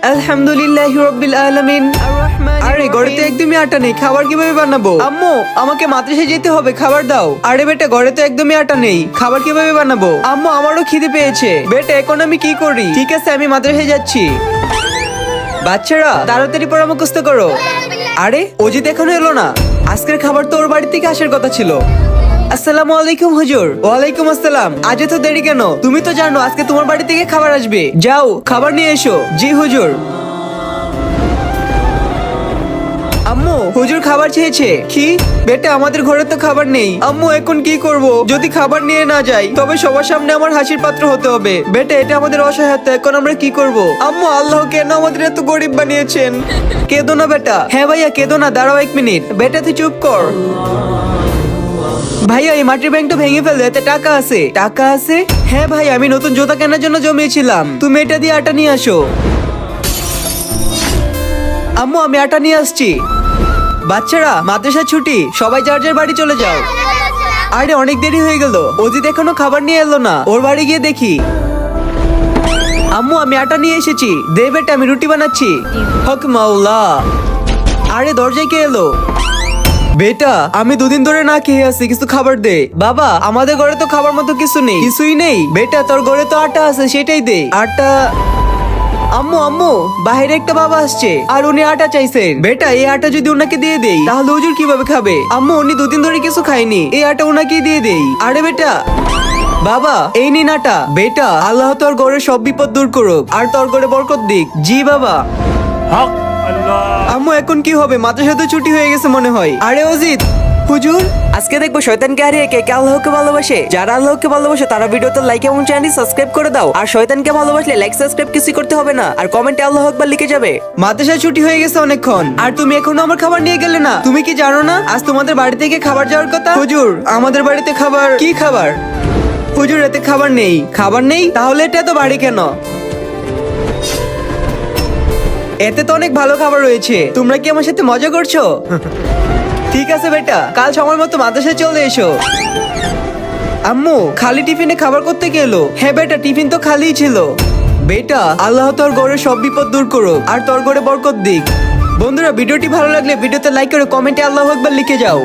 আলহামদুলিল্লাহি রাব্বিল আলামিন আরে ঘরে তো একদমই আটা নেই, খাবার কিভাবে বানাবো? আম্মু আমাকে মাদ্রাসায় যেতে হবে, খাবার দাও। আরে বেটা ঘরে তো একদমই আটা নেই, খাবার কিভাবে বানাবো? আম্মু আমারও খিদে পেয়েছে। বেটা এখন আমি কি করি? ঠিক আছে আমি মাদ্রাসায় যাচ্ছি। বাচ্চারা তাড়াতাড়ি পড়া মুখস্থ করো। আরে অজিত এখনো এলো না, আজকের খাবার তো ওর বাড়ি থেকে আসার কথা ছিল। আসসালামু আলাইকুম হুজুর। ওয়ালাইকুম আসসালাম। আজ তো দেরি কেন? তুমি তো জানো আজকে তোমার বাড়ি থেকে খাবার আসবে, যাও খাবার নিয়ে এসো। জি হুজুর। আম্মু হুজুর খাবার চেয়েছে। কি বেটা আমাদের ঘরে তো খাবার নেই। আম্মু এখন কি করব? যদি খাবার নিয়ে না যাই তবে সবার সামনে আমার হাসির পাত্র হতে হবে। বেটা এটা আমাদের অসহায়তা, এখন আমরা কি করব? আম্মু আল্লাহ কেন আমাদের এত গরিব বানিয়েছেন? কেঁদো না বেটা। হ্যাঁ ভাইয়া কেঁদো না, দাঁড়াও 1 মিনিট। বেটা তুই চুপ কর। ভাইয়া এই মাটির ব্যাংকটা ভেঙে ফেলে, এতে টাকা আছে। টাকা আছে? হ্যাঁ ভাই আমি নতুন জুতা কেনার জন্য জমিয়েছিলাম, তুমি এটা দিয়ে আটা নিয়ে আসো। আম্মু আমি আটা নিয়ে আসছি। বাচ্চারা মাদ্রাসা ছুটি, সবাই যার যার বাড়ি চলে যাও। আরে অনেক দেরি হয়ে গেল, অজিত এখনো খাবার নিয়ে এলো না, ওর বাড়ি গিয়ে দেখি। আম্মু আমি আটা নিয়ে এসেছি, দে বেটা আমি রুটি বানাচ্ছি। হক মাওলা। আরে দরজায় কে এলো? বেটা আমি 2 দিন ধরে না খেয়ে আছি, কিছু খাবার দে। বাবা আমাদের ঘরে তো খাবার মতো কিছু নেই। কিছুই নেই? বেটা তোর ঘরে তো আটা আছে, সেটাই দে। আটা? আম্মু আম্মু বাইরে একটা বাবা আসছে আর উনি আটা চাইছেন। বেটা এই আটা যদি ওনাকে দিয়ে দেই তাহলে হুজুর কিভাবে খাবে? আম্মু উনি 2 দিন ধরে কিছু খায়নি, এই আটা ওনাকে দিয়ে দেই। আরে বেটা বাবা এই নিন আটা। বেটা আল্লাহ তোর ঘরের সব বিপদ দূর করুক আর তোর ঘরে বরকত দিক। জি বাবা। আম্মু এখন কি হবে? মাদ্রাসা তো ছুটি হয়ে গেছে মনে হয়। আরে অজিত। হুজুর আজকে দেখবো শয়তানকে হারিয়ে কে কে আল্লাহকে ভালোবাসে। যারা আল্লাহকে ভালোবাসে তারা ভিডিওতে লাইক এবং চ্যানেল সাবস্ক্রাইব করে দাও। আর শয়তানকে ভালোবাসলে লাইক সাবস্ক্রাইব কিছু করতে হবে না, আর কমেন্টে আল্লাহু আকবার লিখে যাবে। মাদ্রাসা ছুটি হয়ে গেছে অনেকক্ষণ, আর তুমি এখনো আমার খাবার নিয়ে গেলে না। তুমি কি জানো না আজ তোমাদের বাড়ি থেকে খাবার যাওয়ার কথা? হুজুর আমাদের বাড়িতে খাবার? কি খাবার? হুজুর এতে খাবার নেই। খাবার নেই? তাহলে এটা তো বাড়ি কেন? এতে তো অনেক ভালো খাবার রয়েছে, তোমরা কি আমার সাথে মজা করছো? ঠিক আছে বেটা কাল সময় মতো মাদ্রাসায় চলে এসো। আম্মু খালি টিফিনে খাবার করতে গেলো? হ্যাঁ বেটা টিফিন তো খালিই ছিল। বেটা আল্লাহ তোর ঘরে সব বিপদ দূর করুক আর তোর ঘরে বরকত দিক। বন্ধুরা ভিডিওটি ভালো লাগলে ভিডিওতে লাইক করে কমেন্টে আল্লাহু আকবার লিখে যাও।